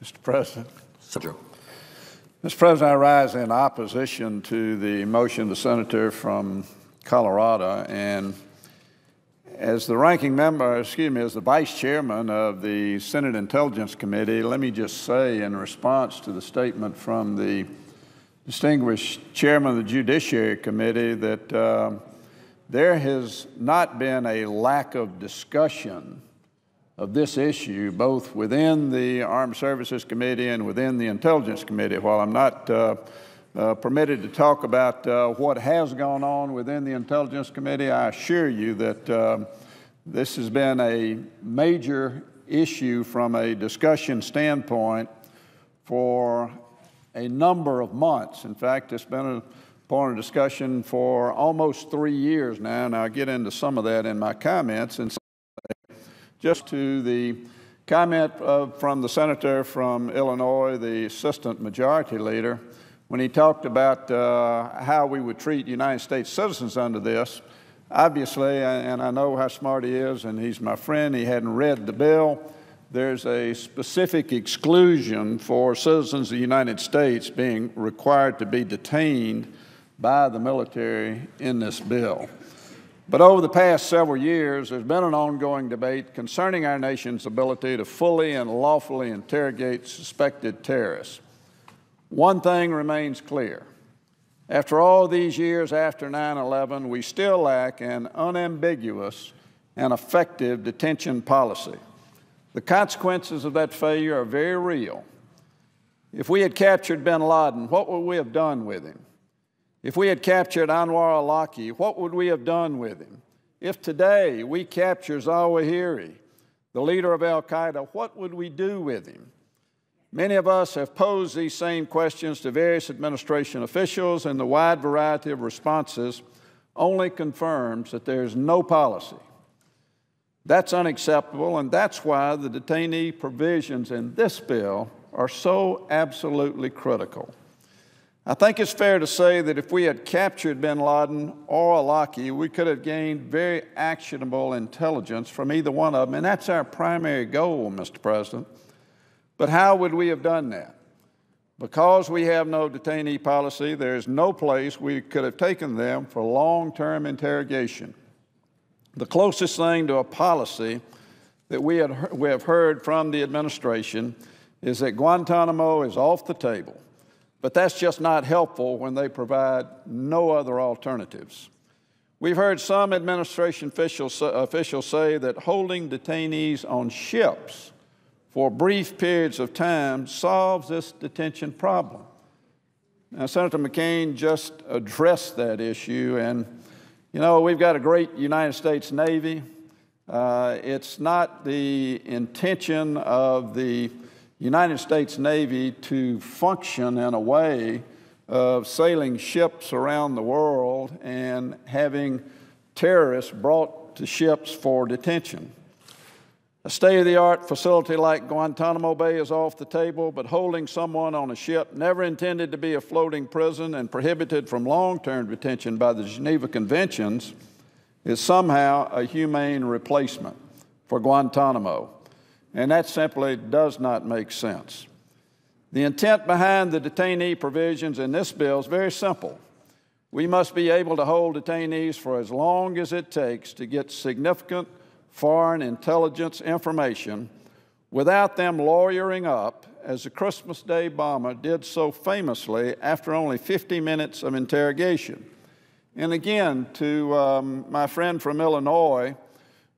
Mr. President. Sir. Mr. President, I rise in opposition to the motion of the senator from Colorado, and as the ranking member, as the vice chairman of the Senate Intelligence Committee, let me just say in response to the statement from the distinguished chairman of the Judiciary Committee that there has not been a lack of discussion of this issue, both within the Armed Services Committee and within the Intelligence Committee. While I'm not permitted to talk about what has gone on within the Intelligence Committee, I assure you that this has been a major issue from a discussion standpoint for a number of months. In fact, it's been a point of discussion for almost 3 years now, and I'll get into some of that in my comments. And just to the comment from the senator from Illinois, the assistant majority leader, when he talked about how we would treat United States citizens under this, obviously, and I know how smart he is, and he's my friend, he hadn't read the bill. There's a specific exclusion for citizens of the United States being required to be detained by the military in this bill. But over the past several years, there's been an ongoing debate concerning our nation's ability to fully and lawfully interrogate suspected terrorists. One thing remains clear. After all these years after 9/11, we still lack an unambiguous and effective detention policy. The consequences of that failure are very real. If we had captured bin Laden, what would we have done with him? If we had captured Anwar al-Awlaki, what would we have done with him? If today we capture Zawahiri, the leader of al-Qaeda, what would we do with him? Many of us have posed these same questions to various administration officials, and the wide variety of responses only confirms that there's no policy. That's unacceptable, and that's why the detainee provisions in this bill are so absolutely critical. I think it's fair to say that if we had captured bin Laden or al-Awlaki, we could have gained very actionable intelligence from either one of them, and that's our primary goal, Mr. President. But how would we have done that? Because we have no detainee policy, there's no place we could have taken them for long-term interrogation. The closest thing to a policy that we have heard from the administration is that Guantanamo is off the table. But that's just not helpful when they provide no other alternatives. We've heard some administration officials say that holding detainees on ships for brief periods of time solves this detention problem. Now, Senator McCain just addressed that issue, and you know, we've got a great United States Navy. It's not the intention of the United States Navy to function in a way of sailing ships around the world and having terrorists brought to ships for detention. A state-of-the-art facility like Guantanamo Bay is off the table, but holding someone on a ship never intended to be a floating prison and prohibited from long-term detention by the Geneva Conventions is somehow a humane replacement for Guantanamo. And that simply does not make sense. The intent behind the detainee provisions in this bill is very simple. We must be able to hold detainees for as long as it takes to get significant foreign intelligence information without them lawyering up, as the Christmas Day bomber did so famously after only 50 minutes of interrogation. And again, to my friend from Illinois,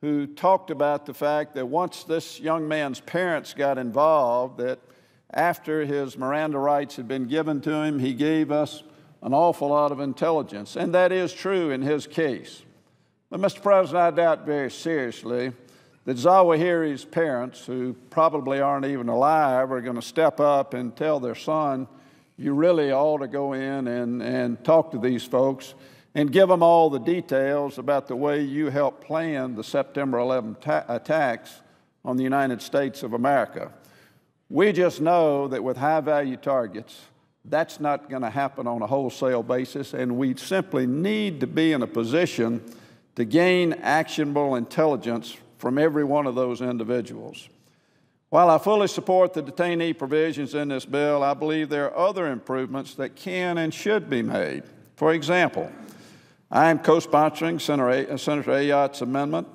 who talked about the fact that once this young man's parents got involved, that after his Miranda rights had been given to him, he gave us an awful lot of intelligence. And that is true in his case. But, Mr. President, I doubt very seriously that Zawahiri's parents, who probably aren't even alive, are going to step up and tell their son, you really ought to go in and talk to these folks and give them all the details about the way you helped plan the September 11 attacks on the United States of America. We just know that with high-value targets, that's not going to happen on a wholesale basis, and we simply need to be in a position to gain actionable intelligence from every one of those individuals. While I fully support the detainee provisions in this bill, I believe there are other improvements that can and should be made. For example, I am co-sponsoring Senator Ayotte's amendment,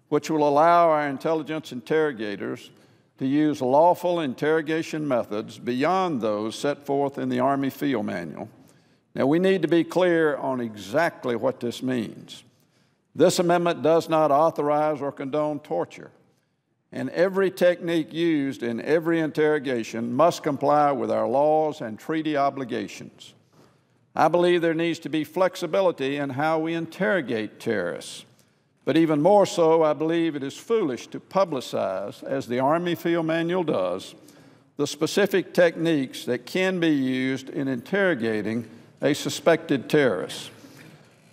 which will allow our intelligence interrogators to use lawful interrogation methods beyond those set forth in the Army Field Manual. Now, we need to be clear on exactly what this means. This amendment does not authorize or condone torture, and every technique used in every interrogation must comply with our laws and treaty obligations. I believe there needs to be flexibility in how we interrogate terrorists. But even more so, I believe it is foolish to publicize, as the Army Field Manual does, the specific techniques that can be used in interrogating a suspected terrorist.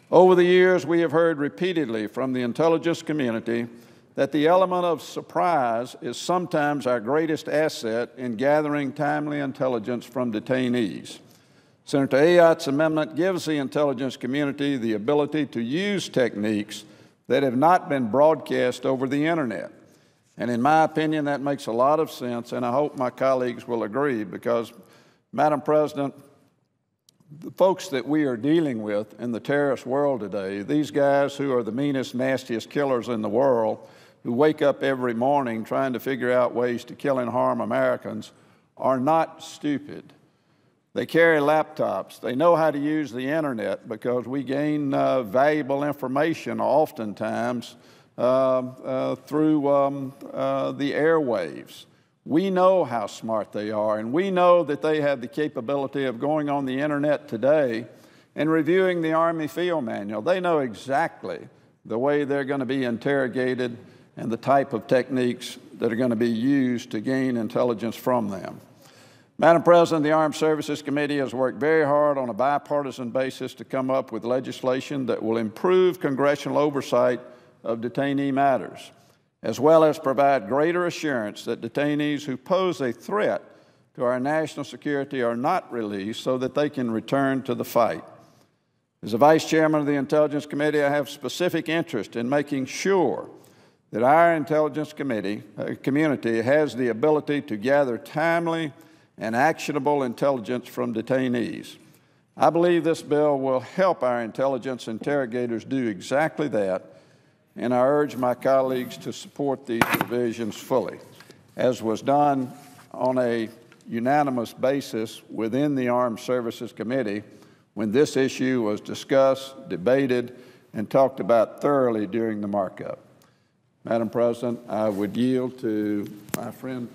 Over the years, we have heard repeatedly from the intelligence community that the element of surprise is sometimes our greatest asset in gathering timely intelligence from detainees. Senator Ayotte's amendment gives the intelligence community the ability to use techniques that have not been broadcast over the internet. And in my opinion, that makes a lot of sense, and I hope my colleagues will agree, because, Madam President, the folks that we are dealing with in the terrorist world today, these guys who are the meanest, nastiest killers in the world, who wake up every morning trying to figure out ways to kill and harm Americans, are not stupid. They carry laptops. They know how to use the internet, because we gain valuable information oftentimes through the airwaves. We know how smart they are, and we know that they have the capability of going on the internet today and reviewing the Army Field Manual. They know exactly the way they're going to be interrogated and the type of techniques that are going to be used to gain intelligence from them. Madam President, the Armed Services Committee has worked very hard on a bipartisan basis to come up with legislation that will improve congressional oversight of detainee matters, as well as provide greater assurance that detainees who pose a threat to our national security are not released so that they can return to the fight. As the Vice Chairman of the Intelligence Committee, I have specific interest in making sure that our intelligence community has the ability to gather timely and actionable intelligence from detainees. I believe this bill will help our intelligence interrogators do exactly that, and I urge my colleagues to support these provisions fully, as was done on a unanimous basis within the Armed Services Committee when this issue was discussed, debated, and talked about thoroughly during the markup. Madam President, I would yield to my friend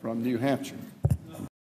from New Hampshire.